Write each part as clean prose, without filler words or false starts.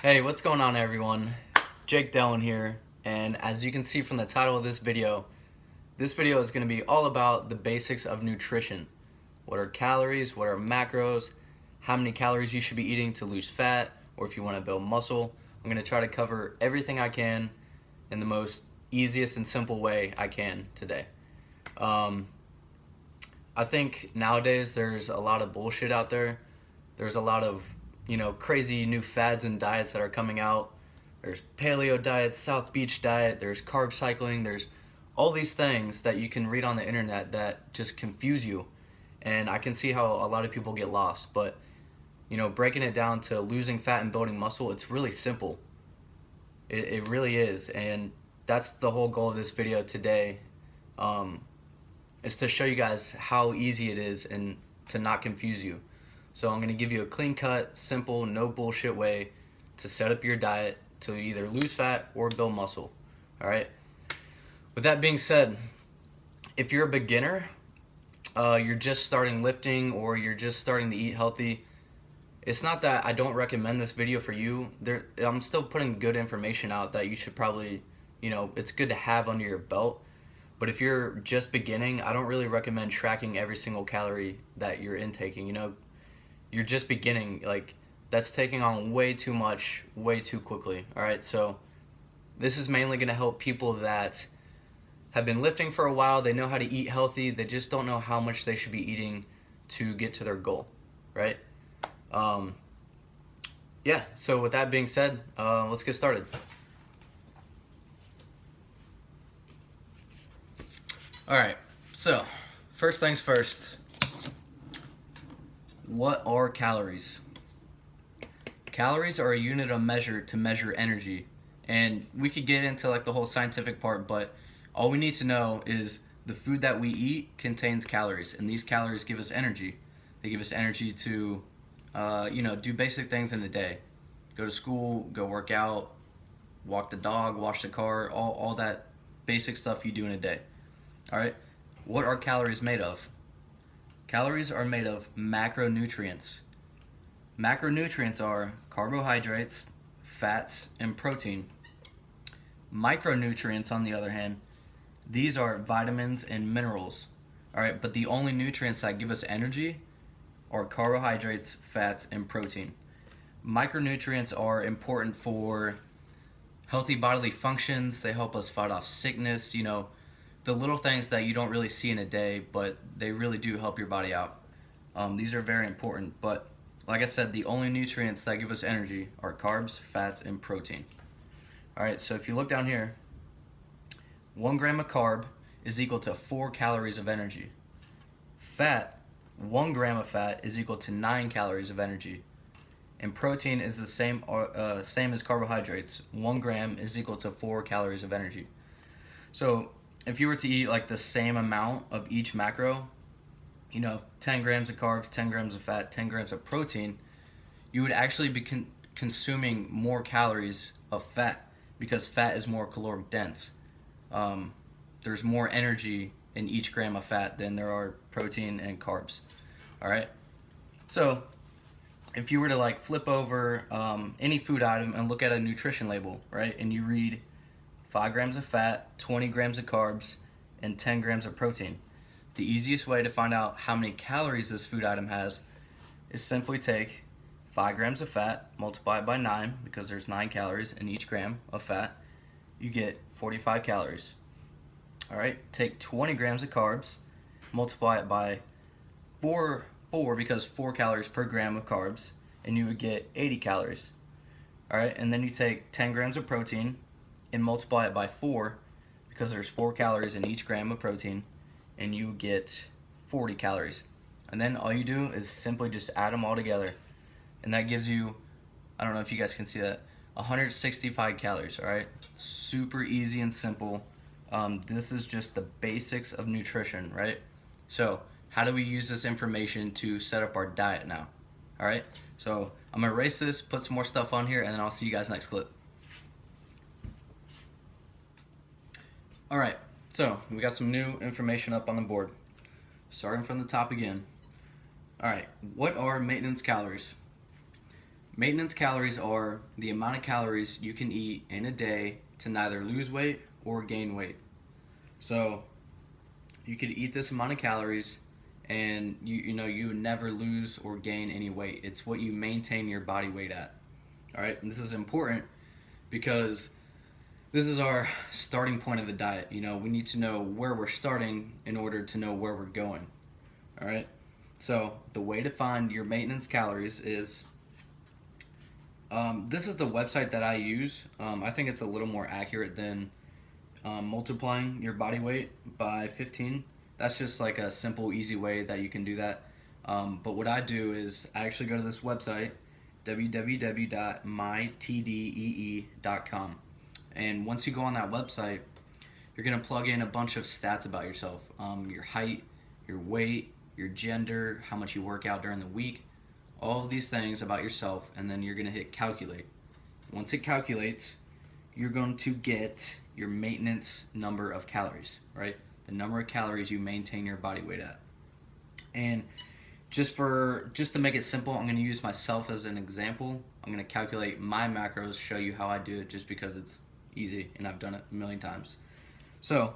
Hey, what's going on everyone? Jake Dellin here, and as you can see from the title of this video is going to be all about the basics of nutrition. What are calories, what are macros, how many calories you should be eating to lose fat, or if you want to build muscle. I'm going to try to cover everything I can in the most easiest and simple way I can today. I think nowadays there's a lot of bullshit out there. There's a lot of, crazy new fads and diets that are coming out. There's paleo diet, South Beach diet, there's carb cycling, there's all these things that you can read on the internet that just confuse you. And I can see how a lot of people get lost, but breaking it down to losing fat and building muscle, it's really simple. It really is, and that's the whole goal of this video today. Is to show you guys how easy it is and to not confuse you. So I'm going to give you a clean cut, simple, no bullshit way to set up your diet to either lose fat or build muscle. All right. With that being said, if you're a beginner, you're just starting lifting or you're just starting to eat healthy, it's not that I don't recommend this video for you. I'm still putting good information out that you should probably, it's good to have under your belt. But if you're just beginning, I don't really recommend tracking every single calorie that you're intaking. You're just beginning. Like, that's taking on way too much, way too quickly. All right, so this is mainly going to help people that have been lifting for a while. They know how to eat healthy. They just don't know how much they should be eating to get to their goal, right? Yeah, so with that being said, let's get started. All right, so first things first, what are calories? Calories are a unit of measure to measure energy, and we could get into like the whole scientific part, but all we need to know is the food that we eat contains calories, and these calories give us energy. They give us energy to, do basic things in a day. Go to school, go work out, walk the dog, wash the car, all that basic stuff you do in a day. All right, what are calories made of? Calories are made of macronutrients. Macronutrients are carbohydrates, fats, and protein. Micronutrients, on the other hand, these are vitamins and minerals. All right, but the only nutrients that give us energy are carbohydrates, fats, and protein. Micronutrients are important for healthy bodily functions. They help us fight off sickness, the little things that you don't really see in a day, but they really do help your body out. These are very important, but like I said, the only nutrients that give us energy are carbs, fats, and protein. All right, so if you look down here, 1 gram of carb is equal to 4 calories of energy. Fat, 1 gram of fat is equal to 9 calories of energy. And protein is the same as carbohydrates. 1 gram is equal to 4 calories of energy. So if you were to eat like the same amount of each macro, 10 grams of carbs, 10 grams of fat, 10 grams of protein, you would actually be consuming more calories of fat because fat is more caloric dense. There's more energy in each gram of fat than there are protein and carbs. All right. So if you were to like flip over any food item and look at a nutrition label, right, and you read 5 grams of fat, 20 grams of carbs, and 10 grams of protein. The easiest way to find out how many calories this food item has is simply take 5 grams of fat, multiply it by 9, because there's 9 calories in each gram of fat. You get 45 calories. All right, take 20 grams of carbs, multiply it by 4 because 4 calories per gram of carbs, and you would get 80 calories. All right, and then you take 10 grams of protein, and multiply it by 4 because there's 4 calories in each gram of protein, and you get 40 calories. And then all you do is simply just add them all together, and that gives you, I don't know if you guys can see that, 165 calories. All right, super easy and simple. This is just the basics of nutrition, right? So how do we use this information to set up our diet now? All right, so I'm gonna erase this, put some more stuff on here, and then I'll see you guys next clip. All right, so we got some new information up on the board. Starting from the top again. All right, what are maintenance calories? Maintenance calories are the amount of calories you can eat in a day to neither lose weight or gain weight. So you could eat this amount of calories and you would never lose or gain any weight. It's what you maintain your body weight at. All right, and this is important because this is our starting point of the diet. We need to know where we're starting in order to know where we're going. All right, so the way to find your maintenance calories is this is the website that I use. I think it's a little more accurate than multiplying your body weight by 15. That's just like a simple, easy way that you can do that. But what I do is I actually go to this website, www.mytdee.com. And once you go on that website, you're going to plug in a bunch of stats about yourself. Your height, your weight, your gender, how much you work out during the week, all of these things about yourself, and then you're going to hit calculate. Once it calculates, you're going to get your maintenance number of calories, right? The number of calories you maintain your body weight at. And just to make it simple, I'm going to use myself as an example. I'm going to calculate my macros, show you how I do it just because it's easy and I've done it a million times. So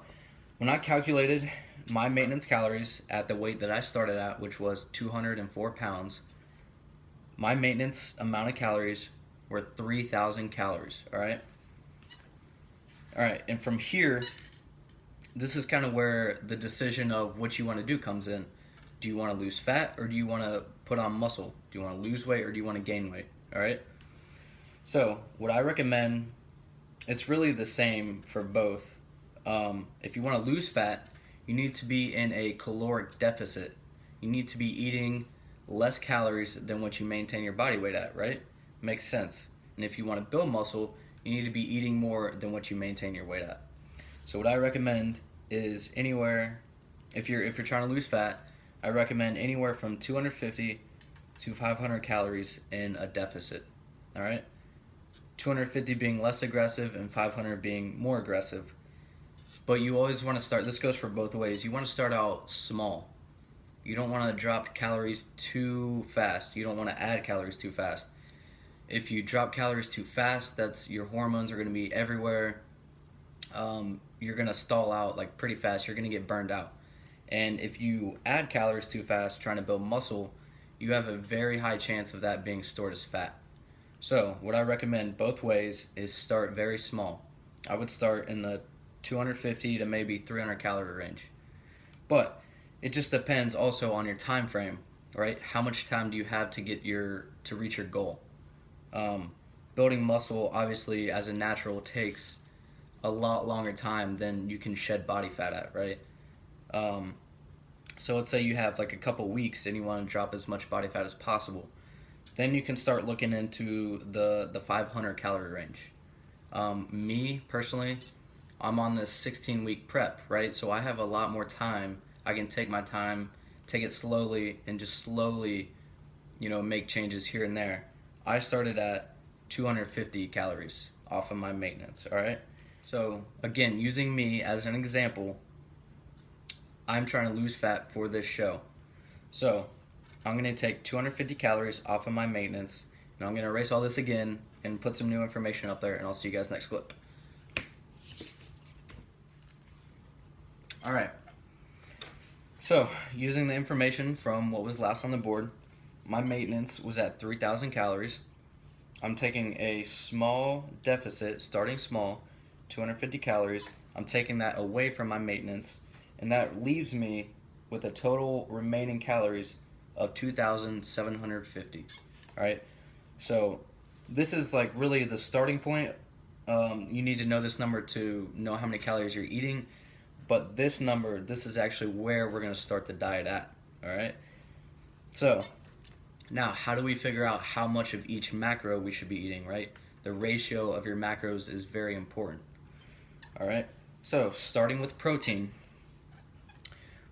when I calculated my maintenance calories at the weight that I started at, which was 204 pounds, my maintenance amount of calories were 3,000 calories, all right? All right, and from here, this is kind of where the decision of what you want to do comes in. Do you want to lose fat or do you want to put on muscle? Do you want to lose weight or do you want to gain weight? All right. So what I recommend, it's really the same for both. If you want to lose fat, you need to be in a caloric deficit. You need to be eating less calories than what you maintain your body weight at, right? Makes sense. And if you want to build muscle, you need to be eating more than what you maintain your weight at. So what I recommend is anywhere, if you're trying to lose fat, I recommend anywhere from 250 to 500 calories in a deficit. All right, 250 being less aggressive and 500 being more aggressive. But you always want to start. This goes for both ways. You want to start out small. You don't want to drop calories too fast. You don't want to add calories too fast. If you drop calories too fast, that's your hormones are going to be everywhere. You're going to stall out like pretty fast. You're going to get burned out. And if you add calories too fast trying to build muscle, you have a very high chance of that being stored as fat. So what I recommend both ways is start very small. I would start in the 250 to maybe 300 calorie range. But it just depends also on your time frame, right? How much time do you have to reach your goal? Building muscle, obviously, as a natural, takes a lot longer time than you can shed body fat at, right? So let's say you have like a couple weeks and you want to drop as much body fat as possible. Then you can start looking into the 500 calorie range. Me, personally, I'm on this 16-week prep, right? So I have a lot more time. I can take my time, take it slowly, and just slowly, make changes here and there. I started at 250 calories off of my maintenance, all right? So again, using me as an example, I'm trying to lose fat for this show. So I'm going to take 250 calories off of my maintenance, and I'm going to erase all this again and put some new information up there, and I'll see you guys next clip. All right. So using the information from what was last on the board, my maintenance was at 3,000 calories. I'm taking a small deficit, starting small, 250 calories. I'm taking that away from my maintenance, and that leaves me with a total remaining calories of 2,750. All right, so this is like really the starting point. You need to know this number to know how many calories you're eating, but this number, this is actually where we're going to start the diet at. All right, so now how do we figure out how much of each macro we should be eating, right? The ratio of your macros is very important. All right, so starting with protein.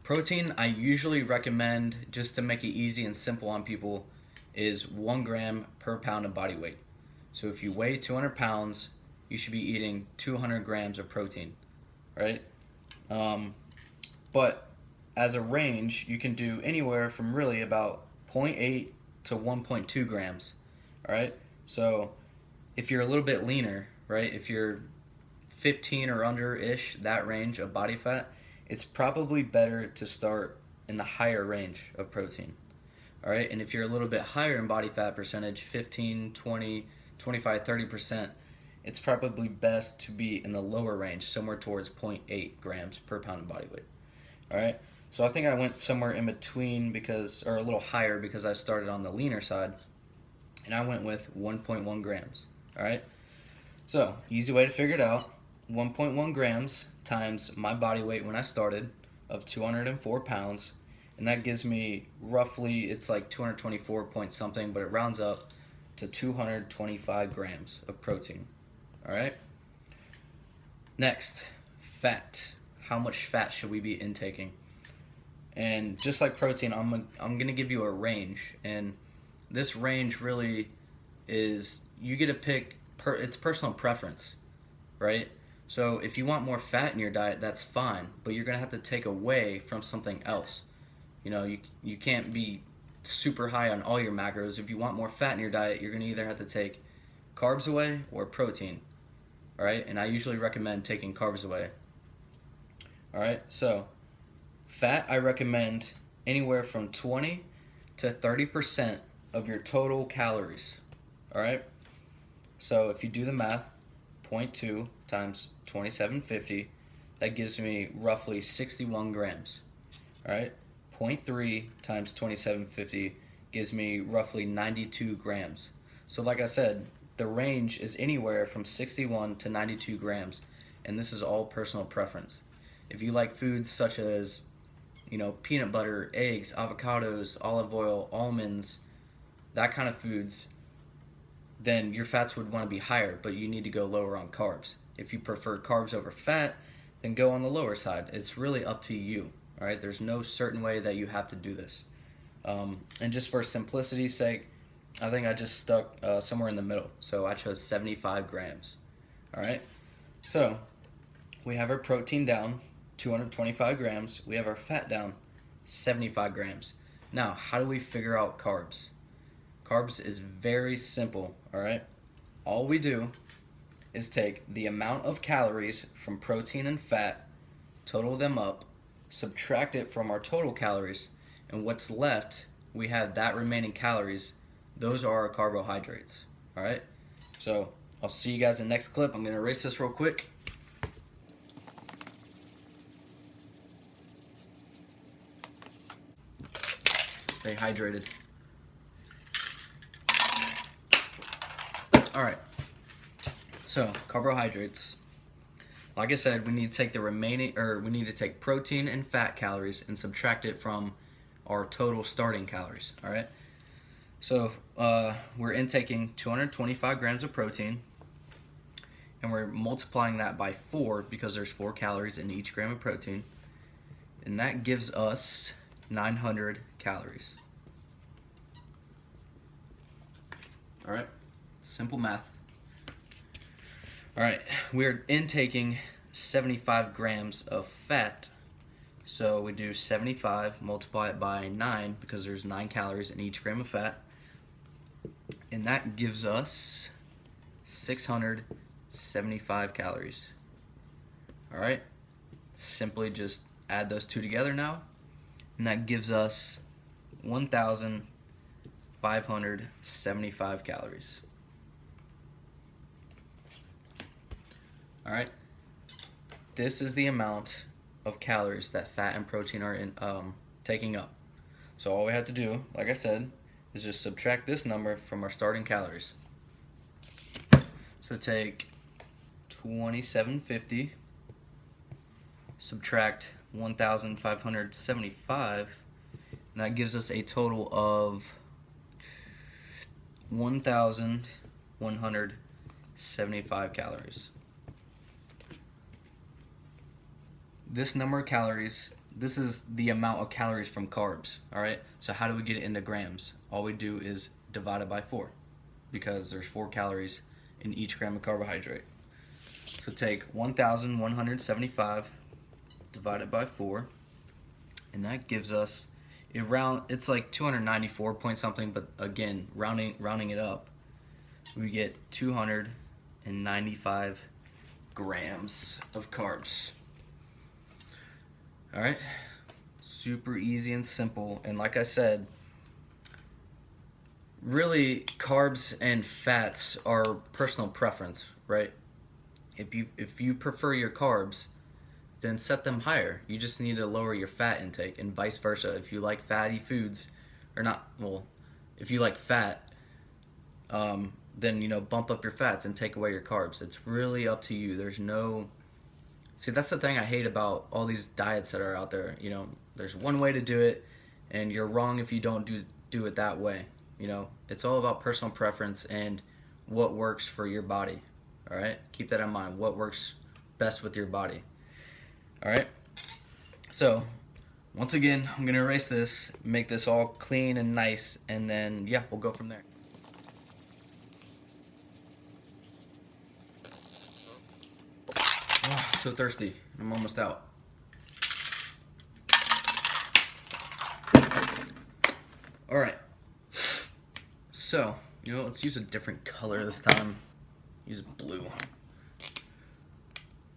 Protein, I usually recommend, just to make it easy and simple on people, is 1 gram per pound of body weight. So if you weigh 200 pounds, you should be eating 200 grams of protein, right? But as a range, you can do anywhere from really about 0.8 to 1.2 grams, All right. So if you're a little bit leaner, right? If you're 15 or under ish, that range of body fat, it's probably better to start in the higher range of protein. All right. And if you're a little bit higher in body fat percentage, 15, 20, 25, 30%, it's probably best to be in the lower range, somewhere towards 0.8 grams per pound of body weight. All right. So I think I went somewhere in between or a little higher because I started on the leaner side, and I went with 1.1 grams. All right. So easy way to figure it out: 1.1 grams times my body weight when I started of 204 pounds, and that gives me roughly, it's like 224 point something, but it rounds up to 225 grams of protein. All right. Next, fat. How much fat should we be intaking? And just like protein, I'm gonna give you a range, and this range really is, you get to pick. It's personal preference, right? So if you want more fat in your diet, that's fine, but you're gonna have to take away from something else. You know, you can't be super high on all your macros. If you want more fat in your diet, you're gonna either have to take carbs away or protein. All right, and I usually recommend taking carbs away. All right, so fat, I recommend anywhere from 20 to 30% of your total calories. All right, so if you do the math, 0.2 times 2750, that gives me roughly 61 grams. All right, 0.3 times 2750 gives me roughly 92 grams. So like I said, the range is anywhere from 61 to 92 grams, and this is all personal preference. If you like foods such as, peanut butter, eggs, avocados, olive oil, almonds, that kind of foods, then your fats would want to be higher, but you need to go lower on carbs. If you prefer carbs over fat, then go on the lower side. It's really up to you. All right, there's no certain way that you have to do this. And just for simplicity's sake, I think I just stuck somewhere in the middle. So I chose 75 grams. All right, so we have our protein down, 225 grams. We have our fat down, 75 grams. Now, how do we figure out carbs? Carbs is very simple, all right? All we do is take the amount of calories from protein and fat, total them up, subtract it from our total calories, and what's left, we have that remaining calories. Those are our carbohydrates, all right? So I'll see you guys in the next clip. I'm gonna erase this real quick. Stay hydrated. All right, so carbohydrates, like I said, we need to take we need to take protein and fat calories and subtract it from our total starting calories. All right, so we're intaking 225 grams of protein, and we're multiplying that by 4 because there's 4 calories in each gram of protein, and that gives us 900 calories. All right, simple math. All right, we're intaking 75 grams of fat, so we do 75, multiply it by 9 because there's 9 calories in each gram of fat, and that gives us 675 calories. All right, simply just add those two together now, and that gives us 1,575 calories. All right, this is the amount of calories that fat and protein are taking up. So all we have to do, like I said, is just subtract this number from our starting calories. So take 2750, subtract 1,575, and that gives us a total of 1,175 calories. This number of calories, this is the amount of calories from carbs, all right? So how do we get it into grams? All we do is divide it by 4 because there's 4 calories in each gram of carbohydrate. So take 1,175 divided by 4, and that gives us it's like 294 point something, but again, rounding it up, we get 295 grams of carbs. All right, super easy and simple. And like I said, really carbs and fats are personal preference, right? If you prefer your carbs, then set them higher. You just need to lower your fat intake, and vice versa. If you like fatty foods, or not, well, if you like fat, then bump up your fats and take away your carbs. It's really up to you. There's no See, that's the thing I hate about all these diets that are out there. There's one way to do it, and you're wrong if you don't do it that way. It's all about personal preference and what works for your body. All right, keep that in mind. What works best with your body. All right. So, once again, I'm gonna erase this, make this all clean and nice, and then yeah, we'll go from there. Oh, so thirsty. I'm almost out. All right. So, let's use a different color this time. Use blue.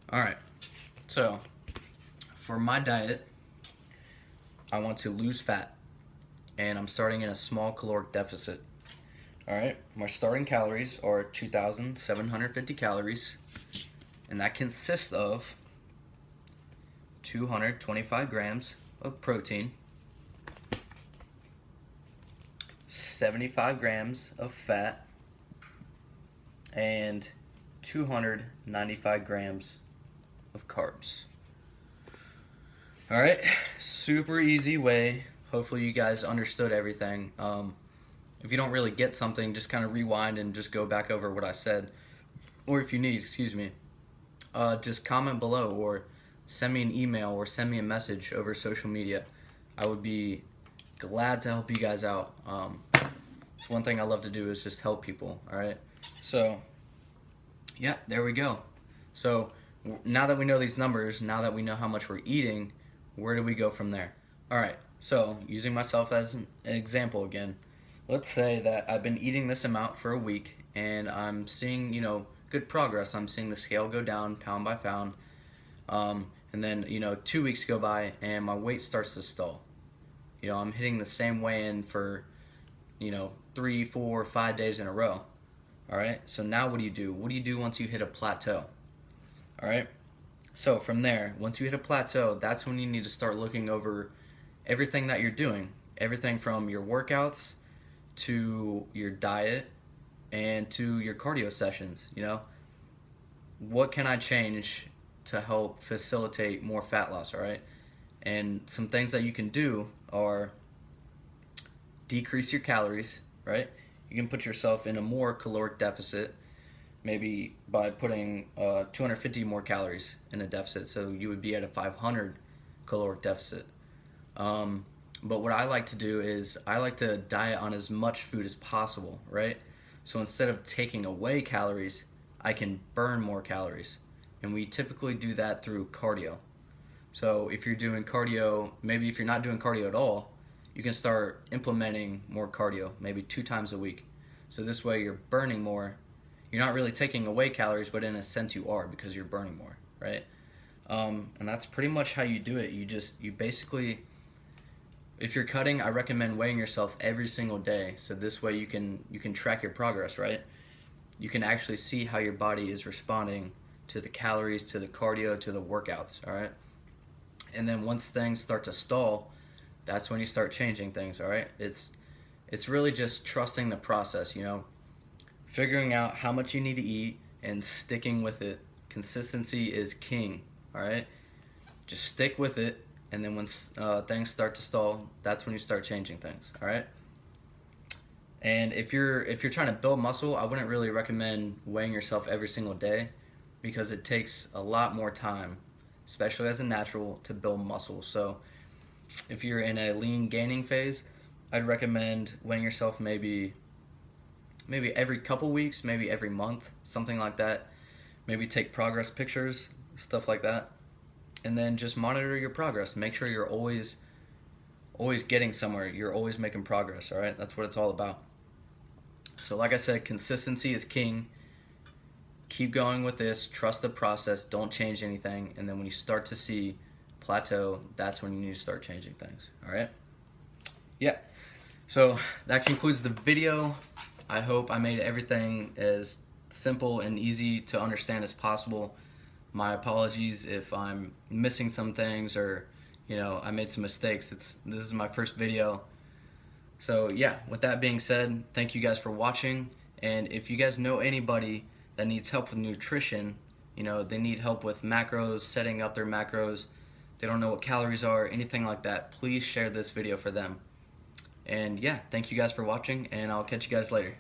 All right. So, for my diet, I want to lose fat, and I'm starting in a small caloric deficit. All right. My starting calories are 2,750 calories, and that consists of 225 grams of protein, 75 grams of fat, and 295 grams of carbs. All right, super easy way. Hopefully you guys understood everything. If you don't really get something, just kind of rewind and just go back over what I said. Or if you need, just comment below or send me an email or send me a message over social media. I would be glad to help you guys out. It's one thing I love to do is just help people. All right, so yeah, there we go. So now that we know these numbers, now that we know how much we're eating, where do we go from there? All right, so using myself as an example again, let's say that I've been eating this amount for a week and I'm seeing good progress. I'm seeing the scale go down pound by pound, and then 2 weeks go by and my weight starts to stall. I'm hitting the same weigh-in for 3, 4, 5 days in a row. All right, so now what do you do? What do you do once you hit a plateau? All right, so from there, once you hit a plateau, that's when you need to start looking over everything that you're doing, everything from your workouts to your diet and to your cardio sessions. What can I change to help facilitate more fat loss? All right, and some things that you can do are decrease your calories. Right, you can put yourself in a more caloric deficit, maybe by putting 250 more calories in a deficit, so you would be at a 500 caloric deficit. But what I like to do is I like to diet on as much food as possible, right? So instead of taking away calories, I can burn more calories. And we typically do that through cardio. So if you're doing cardio, maybe if you're not doing cardio at all, you can start implementing more cardio, maybe 2 times a week. So this way you're burning more. You're not really taking away calories, but in a sense you are, because you're burning more, right? And that's pretty much how you do it. You basically, if you're cutting, I recommend weighing yourself every single day. So this way you can track your progress, right? You can actually see how your body is responding to the calories, to the cardio, to the workouts, all right? And then once things start to stall, that's when you start changing things, all right? It's really just trusting the process, figuring out how much you need to eat and sticking with it. Consistency is king, all right? Just stick with it, and then when things start to stall, that's when you start changing things, all right? And if you're trying to build muscle, I wouldn't really recommend weighing yourself every single day, because it takes a lot more time, especially as a natural, to build muscle. So if you're in a lean gaining phase, I'd recommend weighing yourself maybe every couple weeks, maybe every month, something like that. Maybe take progress pictures, stuff like that. And then just monitor your progress. Make sure you're always getting somewhere. You're always making progress, all right? That's what it's all about. So like I said, consistency is king. Keep going with this, trust the process, don't change anything, and then when you start to see plateau, that's when you need to start changing things. All right? Yeah. So that concludes the video. I hope I made everything as simple and easy to understand as possible. My apologies if I'm missing some things or I made some mistakes. This is my first video. So yeah, with that being said, thank you guys for watching, and if you guys know anybody that needs help with nutrition, they need help with macros, setting up their macros, they don't know what calories are, anything like that, please share this video for them. And yeah, thank you guys for watching, and I'll catch you guys later.